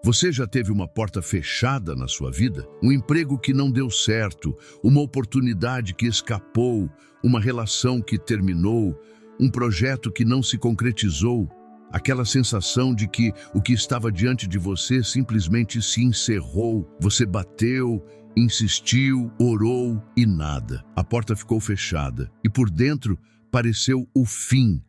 Você já teve uma porta fechada na sua vida? Um emprego que não deu certo, uma oportunidade que escapou, uma relação que terminou, um projeto que não se concretizou? Aquela sensação de que o que estava diante de você simplesmente se encerrou. Você bateu, insistiu, orou e nada. A porta ficou fechada e por dentro pareceu o fim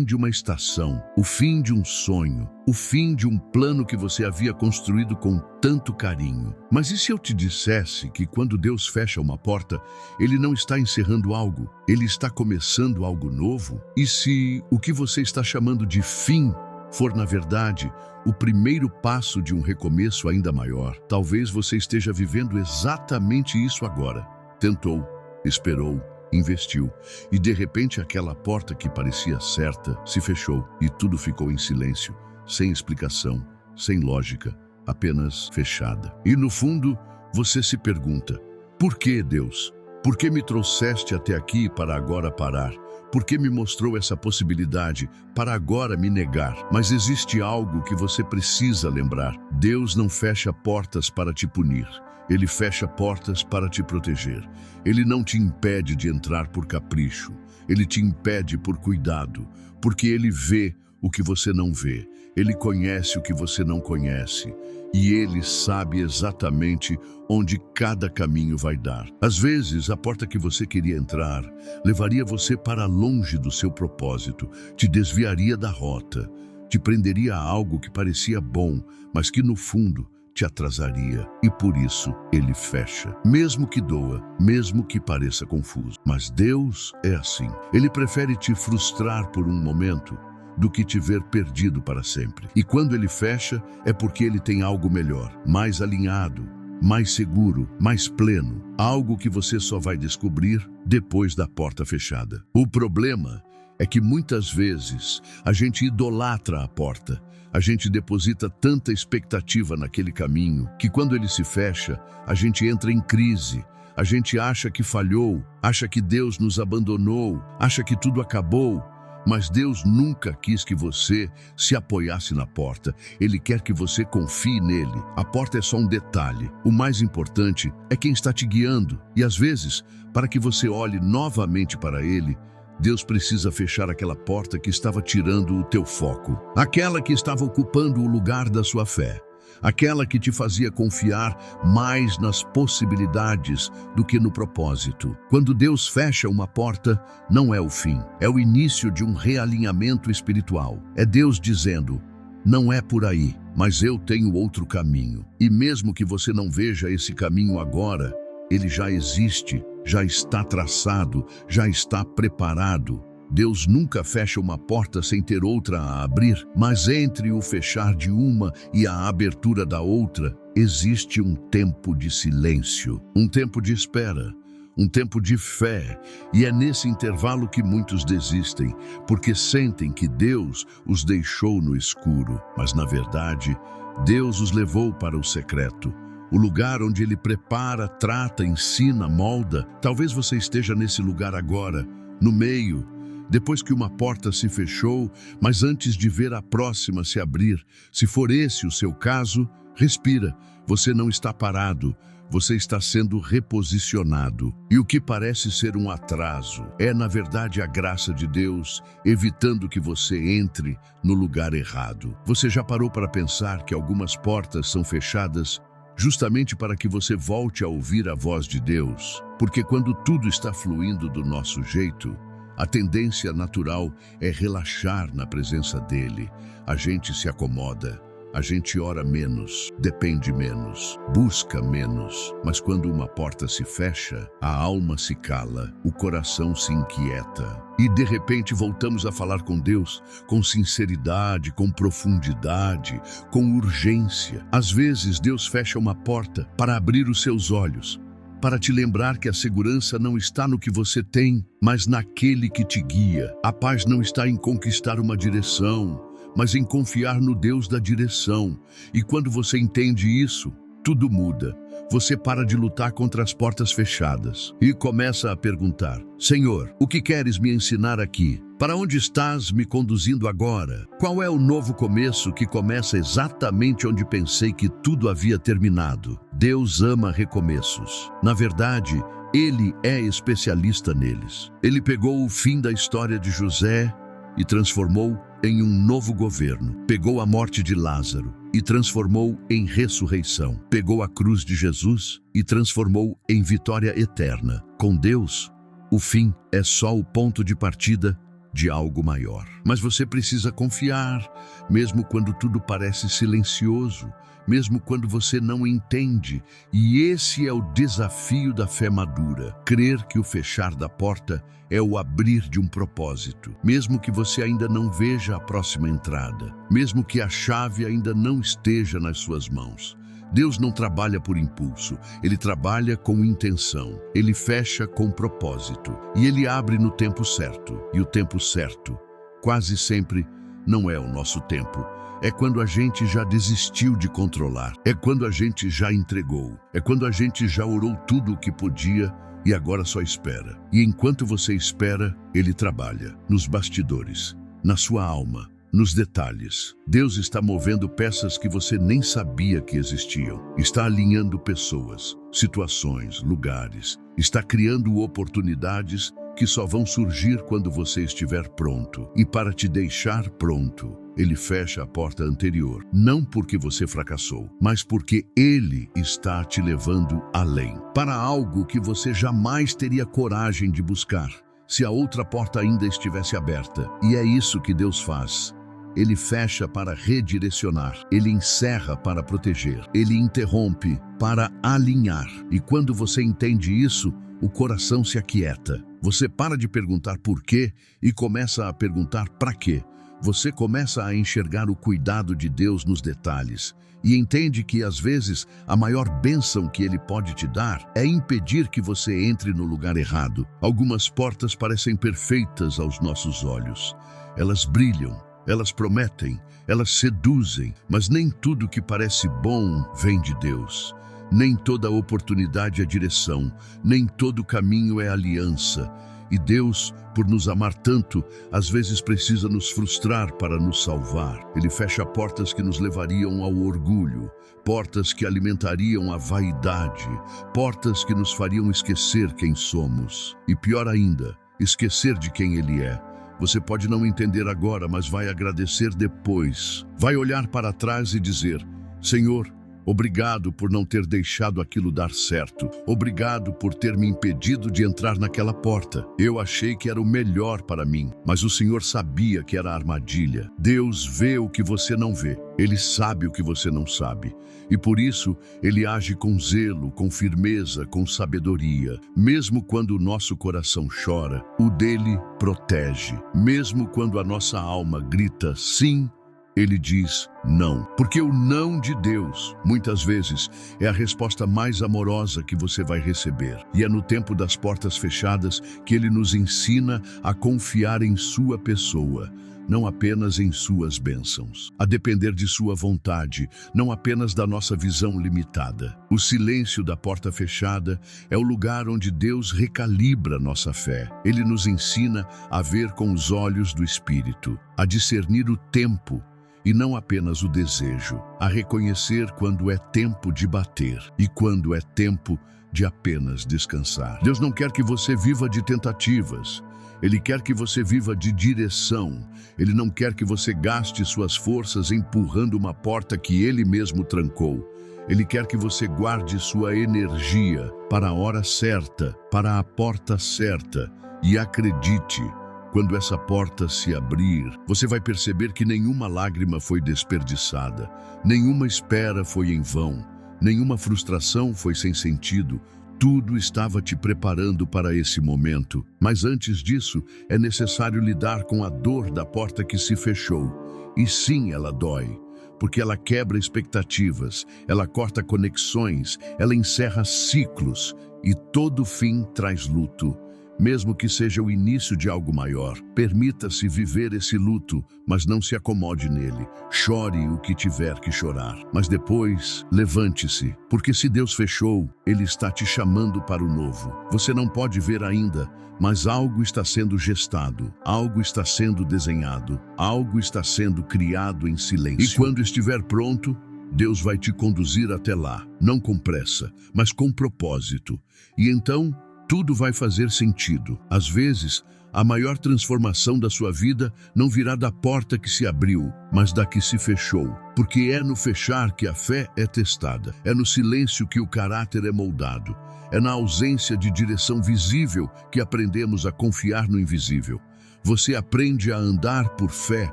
de uma estação, o fim de um sonho, o fim de um plano que você havia construído com tanto carinho. Mas e se eu te dissesse que quando Deus fecha uma porta, Ele não está encerrando algo, Ele está começando algo novo? E se o que você está chamando de fim for, na verdade, o primeiro passo de um recomeço ainda maior? Talvez você esteja vivendo exatamente isso agora. Tentou, esperou, investiu, e de repente aquela porta que parecia certa se fechou e tudo ficou em silêncio, sem explicação, sem lógica, apenas fechada. E no fundo, você se pergunta: por que, Deus? Por que me trouxeste até aqui para agora parar? Por que me mostrou essa possibilidade para agora me negar? Mas existe algo que você precisa lembrar. Deus não fecha portas para te punir. Ele fecha portas para te proteger. Ele não te impede de entrar por capricho. Ele te impede por cuidado, porque Ele vê o que você não vê. Ele conhece o que você não conhece. E Ele sabe exatamente onde cada caminho vai dar. Às vezes, a porta que você queria entrar levaria você para longe do seu propósito, te desviaria da rota, te prenderia a algo que parecia bom, mas que no fundo te atrasaria, e por isso Ele fecha. Mesmo que doa, mesmo que pareça confuso. Mas Deus é assim. Ele prefere te frustrar por um momento do que te ver perdido para sempre. E quando Ele fecha, é porque Ele tem algo melhor, mais alinhado, mais seguro, mais pleno. Algo que você só vai descobrir depois da porta fechada. O problema é que muitas vezes a gente idolatra a porta. A gente deposita tanta expectativa naquele caminho que quando ele se fecha, a gente entra em crise. A gente acha que falhou, acha que Deus nos abandonou, acha que tudo acabou. Mas Deus nunca quis que você se apoiasse na porta. Ele quer que você confie nele. A porta é só um detalhe. O mais importante é quem está te guiando. E às vezes, para que você olhe novamente para Ele, Deus precisa fechar aquela porta que estava tirando o teu foco. Aquela que estava ocupando o lugar da sua fé. Aquela que te fazia confiar mais nas possibilidades do que no propósito. Quando Deus fecha uma porta, não é o fim. É o início de um realinhamento espiritual. É Deus dizendo: não é por aí, mas eu tenho outro caminho. E mesmo que você não veja esse caminho agora, ele já existe, já está traçado, já está preparado. Deus nunca fecha uma porta sem ter outra a abrir, mas entre o fechar de uma e a abertura da outra, existe um tempo de silêncio, um tempo de espera, um tempo de fé. E é nesse intervalo que muitos desistem, porque sentem que Deus os deixou no escuro. Mas, na verdade, Deus os levou para o secreto. O lugar onde Ele prepara, trata, ensina, molda. Talvez você esteja nesse lugar agora, no meio, depois que uma porta se fechou, mas antes de ver a próxima se abrir. Se for esse o seu caso, respira. Você não está parado, você está sendo reposicionado. E o que parece ser um atraso é, na verdade, a graça de Deus, evitando que você entre no lugar errado. Você já parou para pensar que algumas portas são fechadas justamente para que você volte a ouvir a voz de Deus? Porque quando tudo está fluindo do nosso jeito, a tendência natural é relaxar na presença dele. A gente se acomoda, a gente ora menos, depende menos, busca menos. Mas quando uma porta se fecha, a alma se cala, o coração se inquieta. E de repente voltamos a falar com Deus com sinceridade, com profundidade, com urgência. Às vezes Deus fecha uma porta para abrir os seus olhos, para te lembrar que a segurança não está no que você tem, mas naquele que te guia. A paz não está em conquistar uma direção, mas em confiar no Deus da direção. E quando você entende isso, tudo muda. você para de lutar contra as portas fechadas e começa a perguntar: Senhor, o que queres me ensinar aqui? Para onde estás me conduzindo agora? Qual é o novo começo que começa exatamente onde pensei que tudo havia terminado? Deus ama recomeços. Na verdade, Ele é especialista neles. Ele pegou o fim da história de José e transformou em um novo governo. Pegou a morte de Lázaro e transformou em ressurreição. Pegou a cruz de Jesus e transformou em vitória eterna. Com Deus, o fim é só o ponto de partida de algo maior. Mas você precisa confiar, mesmo quando tudo parece silencioso, mesmo quando você não entende. E esse é o desafio da fé madura. Crer que o fechar da porta é o abrir de um propósito. Mesmo que você ainda não veja a próxima entrada, mesmo que a chave ainda não esteja nas suas mãos. Deus não trabalha por impulso, Ele trabalha com intenção. Ele fecha com propósito e Ele abre no tempo certo. E o tempo certo, quase sempre, não é o nosso tempo. É quando a gente já desistiu de controlar. É quando a gente já entregou. É quando a gente já orou tudo o que podia e agora só espera. E enquanto você espera, Ele trabalha nos bastidores, na sua alma, nos detalhes. Deus está movendo peças que você nem sabia que existiam. Está alinhando pessoas, situações, lugares. Está criando oportunidades que só vão surgir quando você estiver pronto. E para te deixar pronto, Ele fecha a porta anterior. Não porque você fracassou, mas porque Ele está te levando além. Para algo que você jamais teria coragem de buscar, se a outra porta ainda estivesse aberta. E é isso que Deus faz. Ele fecha para redirecionar, Ele encerra para proteger, Ele interrompe para alinhar. E quando você entende isso, o coração se aquieta. Você para de perguntar por quê e começa a perguntar para quê. Você começa a enxergar o cuidado de Deus nos detalhes e entende que, às vezes, a maior bênção que Ele pode te dar é impedir que você entre no lugar errado. Algumas portas parecem perfeitas aos nossos olhos. Elas brilham. Elas prometem, elas seduzem, mas nem tudo que parece bom vem de Deus. Nem toda oportunidade é direção, nem todo caminho é aliança. E Deus, por nos amar tanto, às vezes precisa nos frustrar para nos salvar. Ele fecha portas que nos levariam ao orgulho, portas que alimentariam a vaidade, portas que nos fariam esquecer quem somos. E pior ainda, esquecer de quem Ele é. Você pode não entender agora, mas vai agradecer depois. Vai olhar para trás e dizer: Senhor, obrigado por não ter deixado aquilo dar certo. Obrigado por ter me impedido de entrar naquela porta. Eu achei que era o melhor para mim, mas o Senhor sabia que era armadilha. Deus vê o que você não vê. Ele sabe o que você não sabe. E por isso, Ele age com zelo, com firmeza, com sabedoria. Mesmo quando o nosso coração chora, o dele protege. Mesmo quando a nossa alma grita sim, Ele diz não. Porque o não de Deus, muitas vezes, é a resposta mais amorosa que você vai receber. E é no tempo das portas fechadas que Ele nos ensina a confiar em sua pessoa, não apenas em suas bênçãos, a depender de sua vontade, não apenas da nossa visão limitada. O silêncio da porta fechada é o lugar onde Deus recalibra nossa fé. Ele nos ensina a ver com os olhos do Espírito, a discernir o tempo e não apenas o desejo, a reconhecer quando é tempo de bater e quando é tempo de apenas descansar. Deus não quer que você viva de tentativas. Ele quer que você viva de direção. Ele não quer que você gaste suas forças empurrando uma porta que Ele mesmo trancou. Ele quer que você guarde sua energia para a hora certa, para a porta certa. E acredite, quando essa porta se abrir, você vai perceber que nenhuma lágrima foi desperdiçada, nenhuma espera foi em vão, nenhuma frustração foi sem sentido. Tudo estava te preparando para esse momento. Mas antes disso, é necessário lidar com a dor da porta que se fechou. E sim, ela dói, porque ela quebra expectativas, ela corta conexões, ela encerra ciclos e todo fim traz luto. mesmo que seja o início de algo maior. Permita-se viver esse luto, mas não se acomode nele. Chore o que tiver que chorar. Mas depois, levante-se, porque se Deus fechou, Ele está te chamando para o novo. Você não pode ver ainda, mas algo está sendo gestado, algo está sendo desenhado, algo está sendo criado em silêncio. E quando estiver pronto, Deus vai te conduzir até lá, não com pressa, mas com propósito. E então, tudo vai fazer sentido. Às vezes, a maior transformação da sua vida não virá da porta que se abriu, mas da que se fechou. Porque é no fechar que a fé é testada, é no silêncio que o caráter é moldado, é na ausência de direção visível que aprendemos a confiar no invisível. Você aprende a andar por fé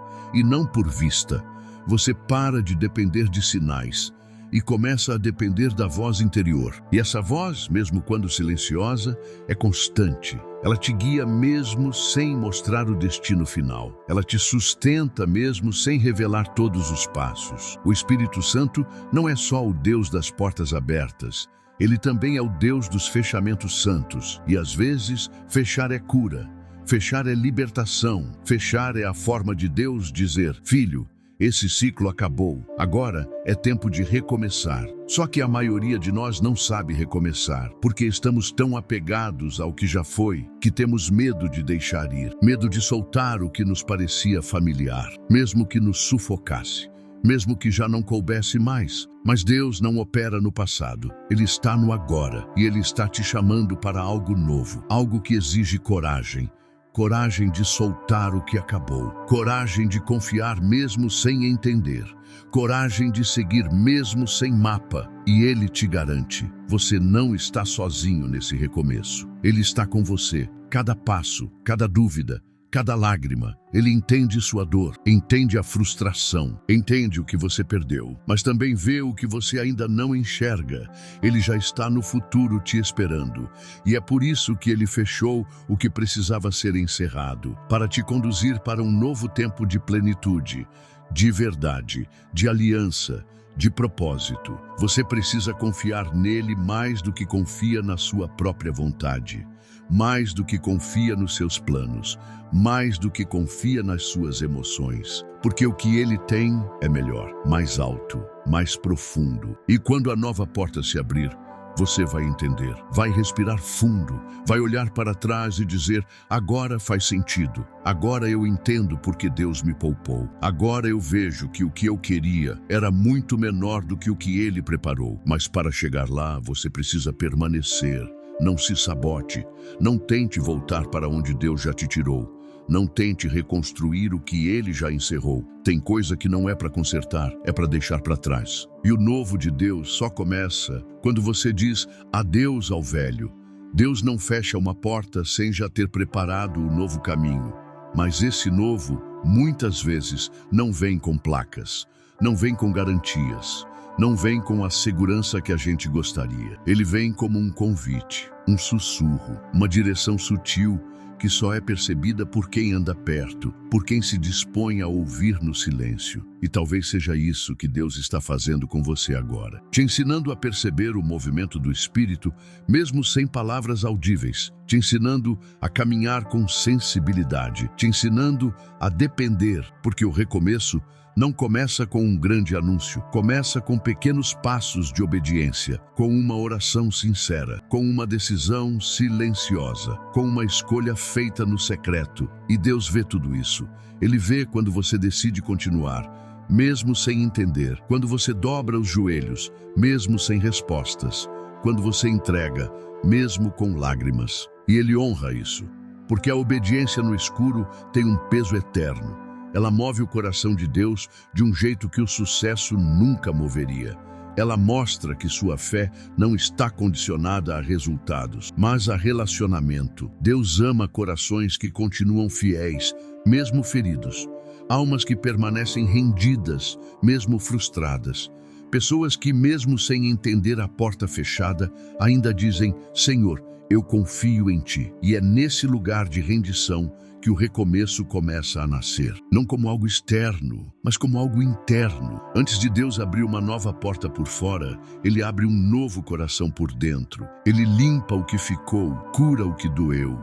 e não por vista. Você para de depender de sinais e começa a depender da voz interior. E essa voz, mesmo quando silenciosa, é constante. Ela te guia mesmo sem mostrar o destino final. Ela te sustenta mesmo sem revelar todos os passos. O Espírito Santo não é só o Deus das portas abertas. Ele também é o Deus dos fechamentos santos. E às vezes, fechar é cura. Fechar é libertação. Fechar é a forma de Deus dizer: filho, esse ciclo acabou, agora é tempo de recomeçar. Só que a maioria de nós não sabe recomeçar, porque estamos tão apegados ao que já foi, que temos medo de deixar ir, medo de soltar o que nos parecia familiar, mesmo que nos sufocasse, mesmo que já não coubesse mais. Mas Deus não opera no passado, Ele está no agora, e Ele está te chamando para algo novo, algo que exige coragem. Coragem de soltar o que acabou. Coragem de confiar mesmo sem entender. Coragem de seguir mesmo sem mapa. E Ele te garante, você não está sozinho nesse recomeço. Ele está com você. Cada passo, cada dúvida, cada lágrima. Ele entende sua dor, entende a frustração, entende o que você perdeu, mas também vê o que você ainda não enxerga. Ele já está no futuro te esperando. E é por isso que Ele fechou o que precisava ser encerrado, para te conduzir para um novo tempo de plenitude, de verdade, de aliança, de propósito. Você precisa confiar nele mais do que confia na sua própria vontade, mais do que confia nos seus planos, mais do que confia nas suas emoções, porque o que Ele tem é melhor, mais alto, mais profundo. E quando a nova porta se abrir, você vai entender, vai respirar fundo, vai olhar para trás e dizer: agora faz sentido, agora eu entendo porque Deus me poupou, agora eu vejo que o que eu queria era muito menor do que o que Ele preparou. Mas para chegar lá, você precisa permanecer. Não se sabote, não tente voltar para onde Deus já te tirou. Não tente reconstruir o que Ele já encerrou. Tem coisa que não é para consertar, é para deixar para trás. E o novo de Deus só começa quando você diz adeus ao velho. Deus não fecha uma porta sem já ter preparado o novo caminho. Mas esse novo, muitas vezes, não vem com placas, não vem com garantias, não vem com a segurança que a gente gostaria. Ele vem como um convite, um sussurro, uma direção sutil que só é percebida por quem anda perto, por quem se dispõe a ouvir no silêncio. E talvez seja isso que Deus está fazendo com você agora, te ensinando a perceber o movimento do Espírito, mesmo sem palavras audíveis, te ensinando a caminhar com sensibilidade, te ensinando a depender, porque o recomeço não começa com um grande anúncio, começa com pequenos passos de obediência, com uma oração sincera, com uma decisão silenciosa, com uma escolha feita no secreto. E Deus vê tudo isso. Ele vê quando você decide continuar, mesmo sem entender, quando você dobra os joelhos, mesmo sem respostas, quando você entrega, mesmo com lágrimas. E Ele honra isso, porque a obediência no escuro tem um peso eterno. Ela move o coração de Deus de um jeito que o sucesso nunca moveria. Ela mostra que sua fé não está condicionada a resultados, mas a relacionamento. Deus ama corações que continuam fiéis, mesmo feridos. Almas que permanecem rendidas, mesmo frustradas. Pessoas que, mesmo sem entender a porta fechada, ainda dizem: Senhor, eu confio em Ti. E é nesse lugar de rendição que o recomeço começa a nascer. Não como algo externo, mas como algo interno. Antes de Deus abrir uma nova porta por fora, Ele abre um novo coração por dentro. Ele limpa o que ficou, cura o que doeu,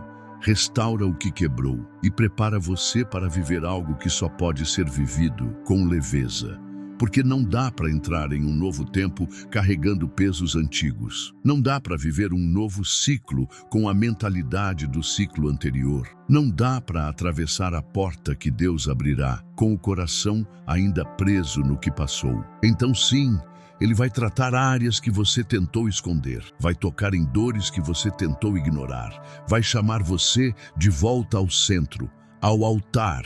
restaura o que quebrou e prepara você para viver algo que só pode ser vivido com leveza. Porque não dá para entrar em um novo tempo carregando pesos antigos. Não dá para viver um novo ciclo com a mentalidade do ciclo anterior. Não dá para atravessar a porta que Deus abrirá com o coração ainda preso no que passou. Então sim, Ele vai tratar áreas que você tentou esconder, vai tocar em dores que você tentou ignorar, vai chamar você de volta ao centro, ao altar,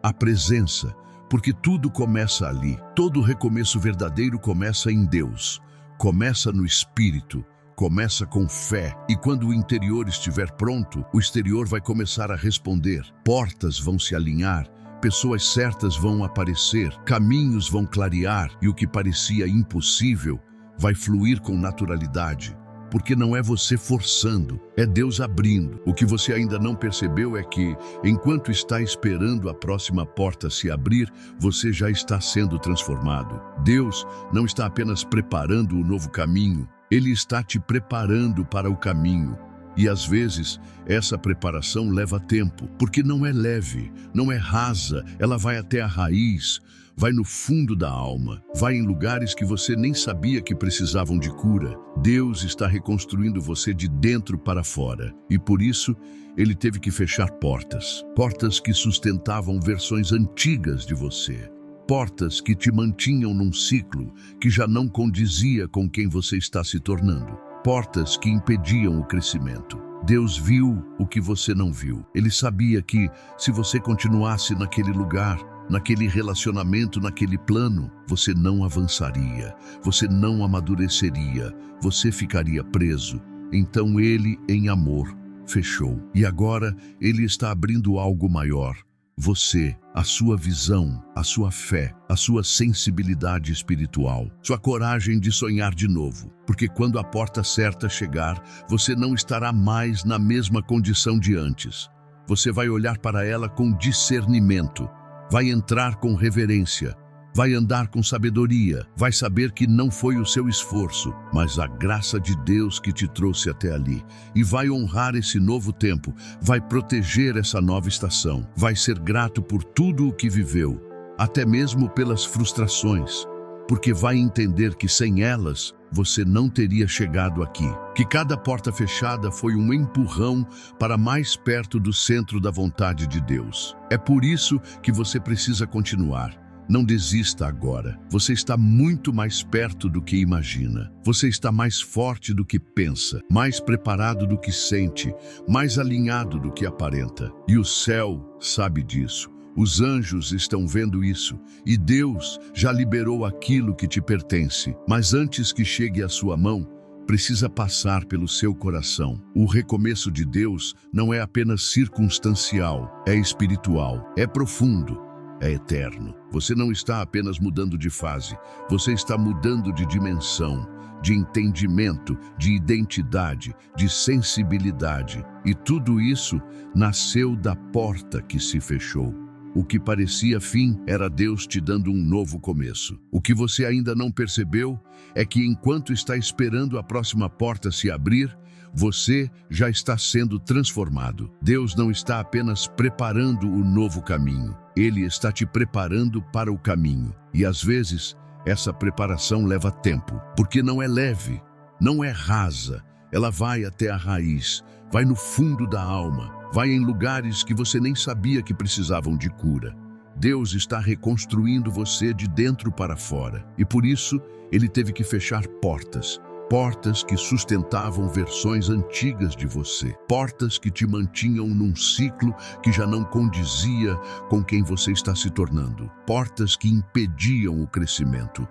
à presença, porque tudo começa ali. Todo recomeço verdadeiro começa em Deus, começa no Espírito, começa com fé. E quando o interior estiver pronto, o exterior vai começar a responder. Portas vão se alinhar, pessoas certas vão aparecer, caminhos vão clarear e o que parecia impossível vai fluir com naturalidade. Porque não é você forçando, é Deus abrindo. O que você ainda não percebeu é que, enquanto está esperando a próxima porta se abrir, você já está sendo transformado. Deus não está apenas preparando o novo caminho, Ele está te preparando para o caminho. E às vezes, essa preparação leva tempo, porque não é leve, não é rasa, ela vai até a raiz, vai no fundo da alma, vai em lugares que você nem sabia que precisavam de cura. Deus está reconstruindo você de dentro para fora, e por isso, Ele teve que fechar portas. Portas que sustentavam versões antigas de você. Portas que te mantinham num ciclo que já não condizia com quem você está se tornando. Portas que impediam o crescimento. Deus viu o que você não viu. Ele sabia que, se você continuasse naquele lugar, naquele relacionamento, naquele plano, você não avançaria, você não amadureceria, você ficaria preso. Então Ele, em amor, fechou. E agora Ele está abrindo algo maior. Você, a sua visão, a sua fé, a sua sensibilidade espiritual, sua coragem de sonhar de novo. Porque quando a porta certa chegar, você não estará mais na mesma condição de antes. Você vai olhar para ela com discernimento, vai entrar com reverência, vai andar com sabedoria, vai saber que não foi o seu esforço, mas a graça de Deus que te trouxe até ali, e vai honrar esse novo tempo, vai proteger essa nova estação, vai ser grato por tudo o que viveu, até mesmo pelas frustrações, porque vai entender que sem elas você não teria chegado aqui, que cada porta fechada foi um empurrão para mais perto do centro da vontade de Deus. É por isso que você precisa continuar. Não desista agora. Você está muito mais perto do que imagina. Você está mais forte do que pensa, mais preparado do que sente, mais alinhado do que aparenta. E o céu sabe disso. Os anjos estão vendo isso, e Deus já liberou aquilo que te pertence. Mas antes que chegue à sua mão, precisa passar pelo seu coração. O recomeço de Deus não é apenas circunstancial, é espiritual, é profundo. É eterno. Você não está apenas mudando de fase, você está mudando de dimensão, de entendimento, de identidade, de sensibilidade. E tudo isso nasceu da porta que se fechou. O que parecia fim era Deus te dando um novo começo. O que você ainda não percebeu é que enquanto está esperando a próxima porta se abrir, você já está sendo transformado. Deus não está apenas preparando o novo caminho, Ele está te preparando para o caminho. E às vezes, essa preparação leva tempo, porque não é leve, não é rasa, ela vai até a raiz, vai no fundo da alma, vai em lugares que você nem sabia que precisavam de cura. Deus está reconstruindo você de dentro para fora, e por isso Ele teve que fechar portas. Portas que sustentavam versões antigas de você. Portas que te mantinham num ciclo que já não condizia com quem você está se tornando. Portas que impediam o crescimento.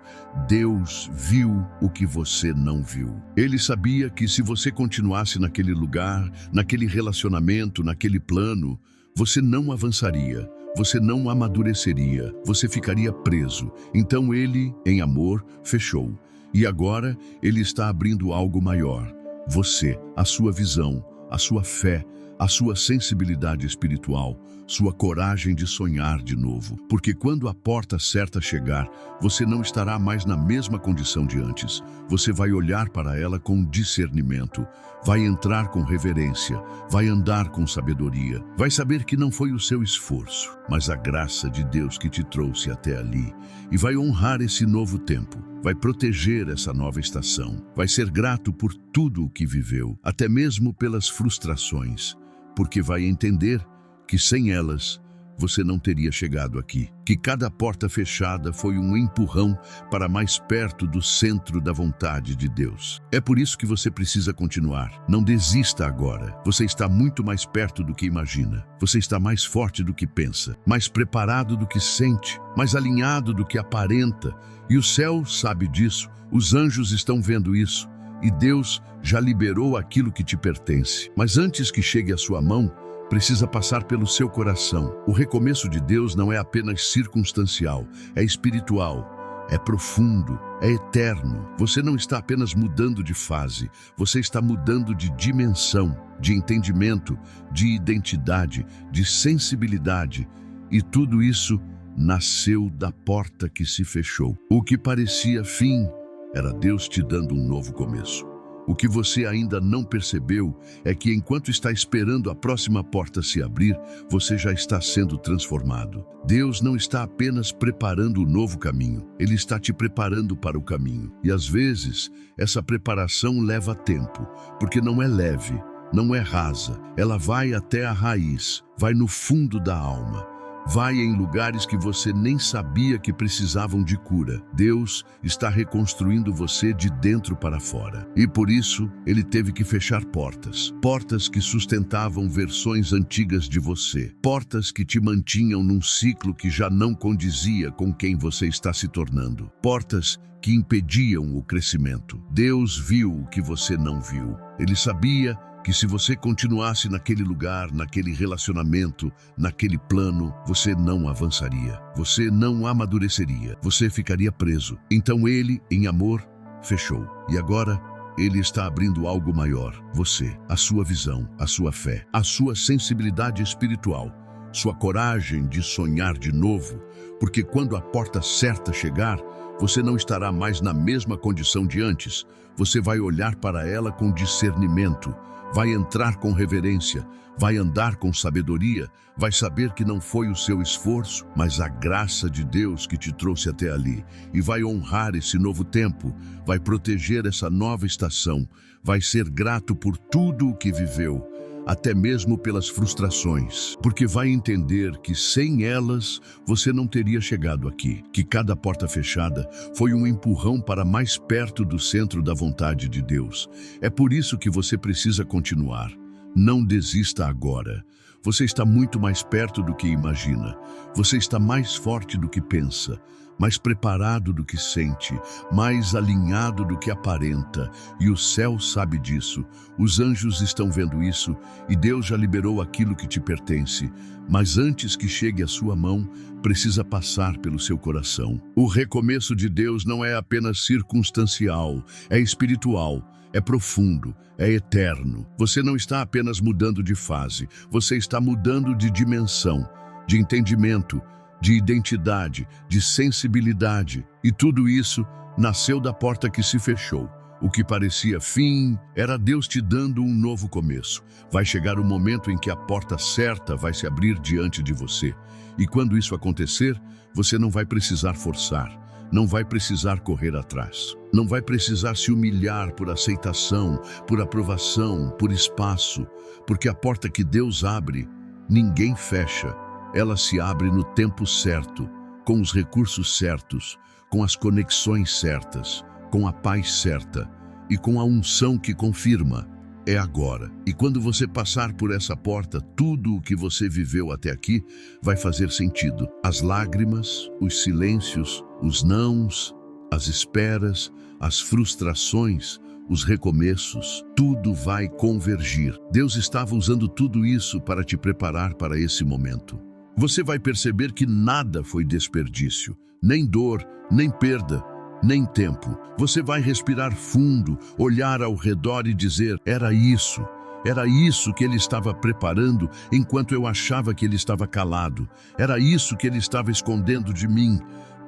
Deus viu o que você não viu. Ele sabia que se você continuasse naquele lugar, naquele relacionamento, naquele plano, você não avançaria. Você não amadureceria. Você ficaria preso. Então Ele, em amor, fechou. E agora Ele está abrindo algo maior. Você, a sua visão, a sua fé, a sua sensibilidade espiritual, sua coragem de sonhar de novo. Porque quando a porta certa chegar, você não estará mais na mesma condição de antes. Você vai olhar para ela com discernimento, vai entrar com reverência, vai andar com sabedoria, vai saber que não foi o seu esforço, mas a graça de Deus que te trouxe até ali, e vai honrar esse novo tempo, vai proteger essa nova estação, vai ser grato por tudo o que viveu, até mesmo pelas frustrações, porque vai entender que sem elas você não teria chegado aqui. Que cada porta fechada foi um empurrão para mais perto do centro da vontade de Deus. É por isso que você precisa continuar. Não desista agora. Você está muito mais perto do que imagina. Você está mais forte do que pensa, mais preparado do que sente, mais alinhado do que aparenta. E o céu sabe disso, os anjos estão vendo isso, e Deus já liberou aquilo que te pertence. Mas antes que chegue à sua mão, precisa passar pelo seu coração. O recomeço de Deus não é apenas circunstancial, é espiritual, é profundo, é eterno. Você não está apenas mudando de fase, você está mudando de dimensão, de entendimento, de identidade, de sensibilidade. E tudo isso nasceu da porta que se fechou. O que parecia fim era Deus te dando um novo começo. O que você ainda não percebeu é que enquanto está esperando a próxima porta se abrir, você já está sendo transformado. Deus não está apenas preparando o novo caminho, Ele está te preparando para o caminho. E às vezes, essa preparação leva tempo, porque não é leve, não é rasa. Ela vai até a raiz, vai no fundo da alma. Vai em lugares que você nem sabia que precisavam de cura. Deus está reconstruindo você de dentro para fora. E por isso, Ele teve que fechar portas. Portas que sustentavam versões antigas de você. Portas que te mantinham num ciclo que já não condizia com quem você está se tornando. Portas que impediam o crescimento. Deus viu o que você não viu. Ele sabia que se você continuasse naquele lugar, naquele relacionamento, naquele plano, você não avançaria, você não amadureceria, você ficaria preso. Então Ele, em amor, fechou. E agora, Ele está abrindo algo maior. Você, a sua visão, a sua fé, a sua sensibilidade espiritual, sua coragem de sonhar de novo, porque quando a porta certa chegar, você não estará mais na mesma condição de antes. Você vai olhar para ela com discernimento, vai entrar com reverência, vai andar com sabedoria, vai saber que não foi o seu esforço, mas a graça de Deus que te trouxe até ali, e vai honrar esse novo tempo, vai proteger essa nova estação, vai ser grato por tudo o que viveu, até mesmo pelas frustrações, porque vai entender que sem elas você não teria chegado aqui, que cada porta fechada foi um empurrão para mais perto do centro da vontade de Deus. É por isso que você precisa continuar. Não desista agora. Você está muito mais perto do que imagina. Você está mais forte do que pensa, mais preparado do que sente, mais alinhado do que aparenta. E o céu sabe disso, os anjos estão vendo isso, e Deus já liberou aquilo que te pertence. Mas antes que chegue à sua mão, precisa passar pelo seu coração. O recomeço de Deus não é apenas circunstancial, é espiritual. É profundo, é eterno. Você não está apenas mudando de fase, você está mudando de dimensão, de entendimento, de identidade, de sensibilidade. E tudo isso nasceu da porta que se fechou. O que parecia fim era Deus te dando um novo começo. Vai chegar o momento em que a porta certa vai se abrir diante de você. E quando isso acontecer, você não vai precisar forçar. Não vai precisar correr atrás. Não vai precisar se humilhar por aceitação, por aprovação, por espaço. Porque a porta que Deus abre, ninguém fecha. Ela se abre no tempo certo, com os recursos certos, com as conexões certas, com a paz certa e com a unção que confirma. É agora. E quando você passar por essa porta, tudo o que você viveu até aqui vai fazer sentido. As lágrimas, os silêncios, os nãos, as esperas, as frustrações, os recomeços, tudo vai convergir. Deus estava usando tudo isso para te preparar para esse momento. Você vai perceber que nada foi desperdício, nem dor, nem perda, nem tempo. Você vai respirar fundo, olhar ao redor e dizer, era isso. Era isso que ele estava preparando enquanto eu achava que ele estava calado. Era isso que ele estava escondendo de mim,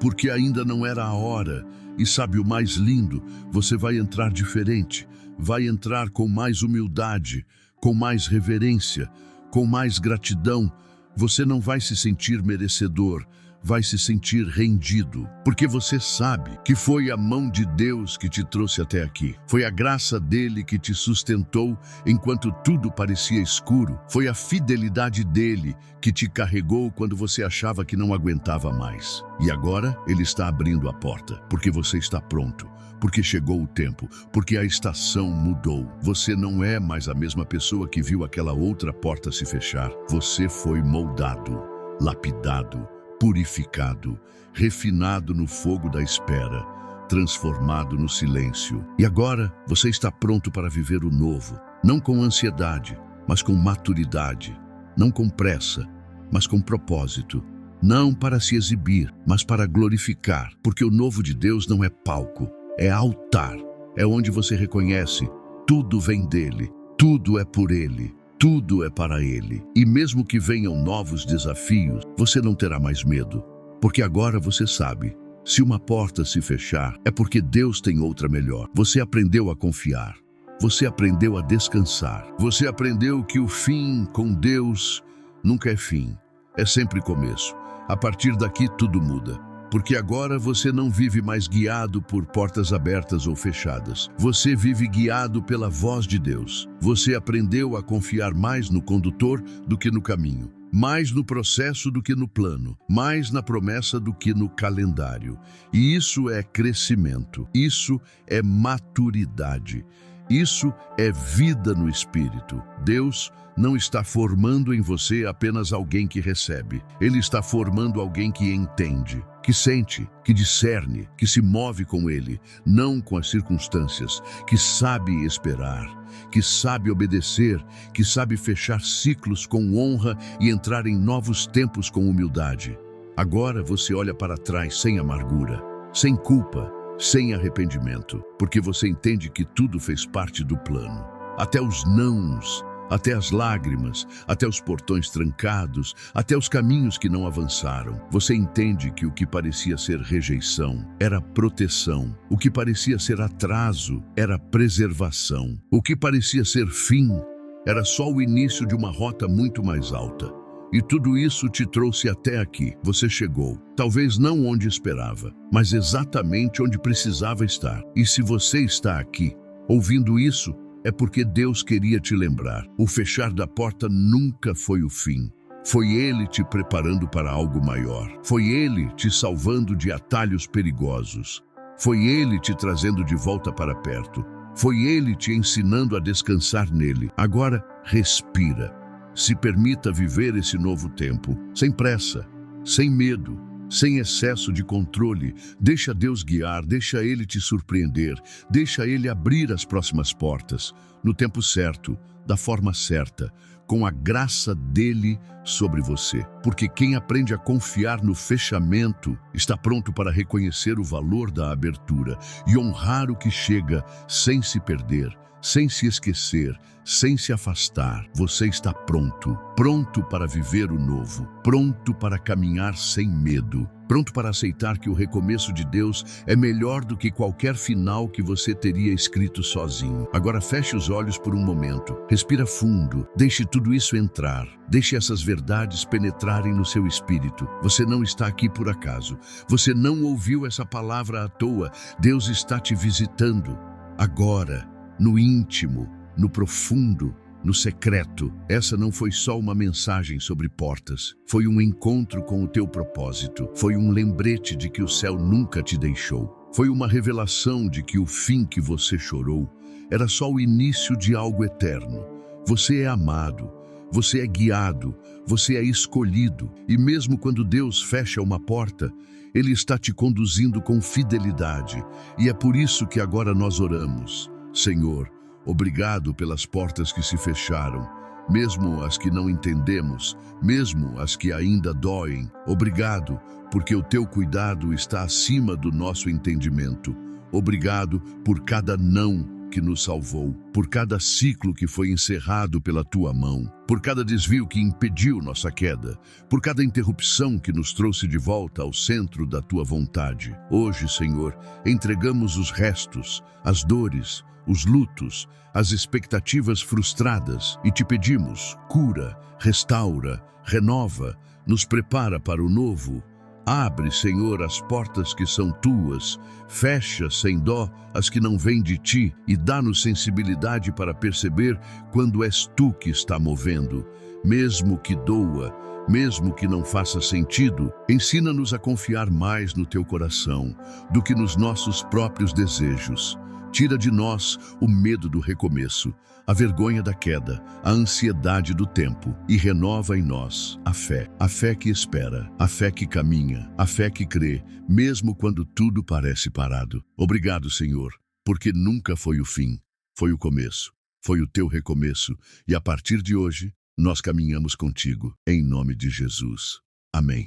porque ainda não era a hora. E sabe o mais lindo? Você vai entrar diferente, vai entrar com mais humildade, com mais reverência, com mais gratidão. Você não vai se sentir merecedor, vai se sentir rendido, porque você sabe que foi a mão de Deus que te trouxe até aqui. Foi a graça dele que te sustentou enquanto tudo parecia escuro. Foi a fidelidade dele que te carregou quando você achava que não aguentava mais. E agora ele está abrindo a porta, porque você está pronto, porque chegou o tempo, porque a estação mudou. Você não é mais a mesma pessoa que viu aquela outra porta se fechar. Você foi moldado, lapidado, purificado, refinado no fogo da espera, transformado no silêncio. E agora você está pronto para viver o novo, não com ansiedade, mas com maturidade, não com pressa, mas com propósito, não para se exibir, mas para glorificar, porque o novo de Deus não é palco, é altar, é onde você reconhece, tudo vem dele, tudo é por ele. Tudo é para ele. E mesmo que venham novos desafios, você não terá mais medo. Porque agora você sabe, se uma porta se fechar, é porque Deus tem outra melhor. Você aprendeu a confiar. Você aprendeu a descansar. Você aprendeu que o fim com Deus nunca é fim. É sempre começo. A partir daqui tudo muda. Porque agora você não vive mais guiado por portas abertas ou fechadas. Você vive guiado pela voz de Deus. Você aprendeu a confiar mais no condutor do que no caminho, mais no processo do que no plano, mais na promessa do que no calendário. E isso é crescimento, isso é maturidade, isso é vida no Espírito. Deus não está formando em você apenas alguém que recebe. Ele está formando alguém que entende, que sente, que discerne, que se move com ele, não com as circunstâncias, que sabe esperar, que sabe obedecer, que sabe fechar ciclos com honra e entrar em novos tempos com humildade. Agora você olha para trás sem amargura, sem culpa, sem arrependimento, porque você entende que tudo fez parte do plano. Até os nãos, até as lágrimas, até os portões trancados, até os caminhos que não avançaram. Você entende que o que parecia ser rejeição era proteção. O que parecia ser atraso era preservação. O que parecia ser fim era só o início de uma rota muito mais alta. E tudo isso te trouxe até aqui. Você chegou, talvez não onde esperava, mas exatamente onde precisava estar. E se você está aqui, ouvindo isso, é porque Deus queria te lembrar. O fechar da porta nunca foi o fim. Foi Ele te preparando para algo maior. Foi Ele te salvando de atalhos perigosos. Foi Ele te trazendo de volta para perto. Foi Ele te ensinando a descansar nele. Agora, respira. Se permita viver esse novo tempo, sem pressa, sem medo, sem excesso de controle. Deixa Deus guiar, deixa Ele te surpreender, deixa Ele abrir as próximas portas, no tempo certo, da forma certa, com a graça dele sobre você. Porque quem aprende a confiar no fechamento está pronto para reconhecer o valor da abertura e honrar o que chega sem se perder, sem se esquecer, sem se afastar. Você está pronto, pronto para viver o novo, pronto para caminhar sem medo, pronto para aceitar que o recomeço de Deus é melhor do que qualquer final que você teria escrito sozinho. Agora feche os olhos por um momento, respira fundo, deixe tudo isso entrar, deixe essas verdades penetrarem no seu espírito. Você não está aqui por acaso, você não ouviu essa palavra à toa. Deus está te visitando agora, no íntimo, no profundo, no secreto. Essa não foi só uma mensagem sobre portas, foi um encontro com o teu propósito, foi um lembrete de que o céu nunca te deixou, foi uma revelação de que o fim que você chorou era só o início de algo eterno. Você é amado, você é guiado, você é escolhido, e mesmo quando Deus fecha uma porta, Ele está te conduzindo com fidelidade, e é por isso que agora nós oramos. Senhor, obrigado pelas portas que se fecharam, mesmo as que não entendemos, mesmo as que ainda doem. Obrigado, porque o teu cuidado está acima do nosso entendimento. Obrigado por cada não que nos salvou, por cada ciclo que foi encerrado pela tua mão, por cada desvio que impediu nossa queda, por cada interrupção que nos trouxe de volta ao centro da tua vontade. Hoje, Senhor, entregamos os restos, as dores, os lutos, as expectativas frustradas e te pedimos: cura, restaura, renova, nos prepara para o novo. Abre, Senhor, as portas que são tuas, fecha sem dó as que não vêm de ti e dá-nos sensibilidade para perceber quando és tu que está movendo. Mesmo que doa, mesmo que não faça sentido, ensina-nos a confiar mais no teu coração do que nos nossos próprios desejos. Tira de nós o medo do recomeço, a vergonha da queda, a ansiedade do tempo e renova em nós a fé que espera, a fé que caminha, a fé que crê, mesmo quando tudo parece parado. Obrigado, Senhor, porque nunca foi o fim, foi o começo, foi o teu recomeço e a partir de hoje nós caminhamos contigo, em nome de Jesus. Amém.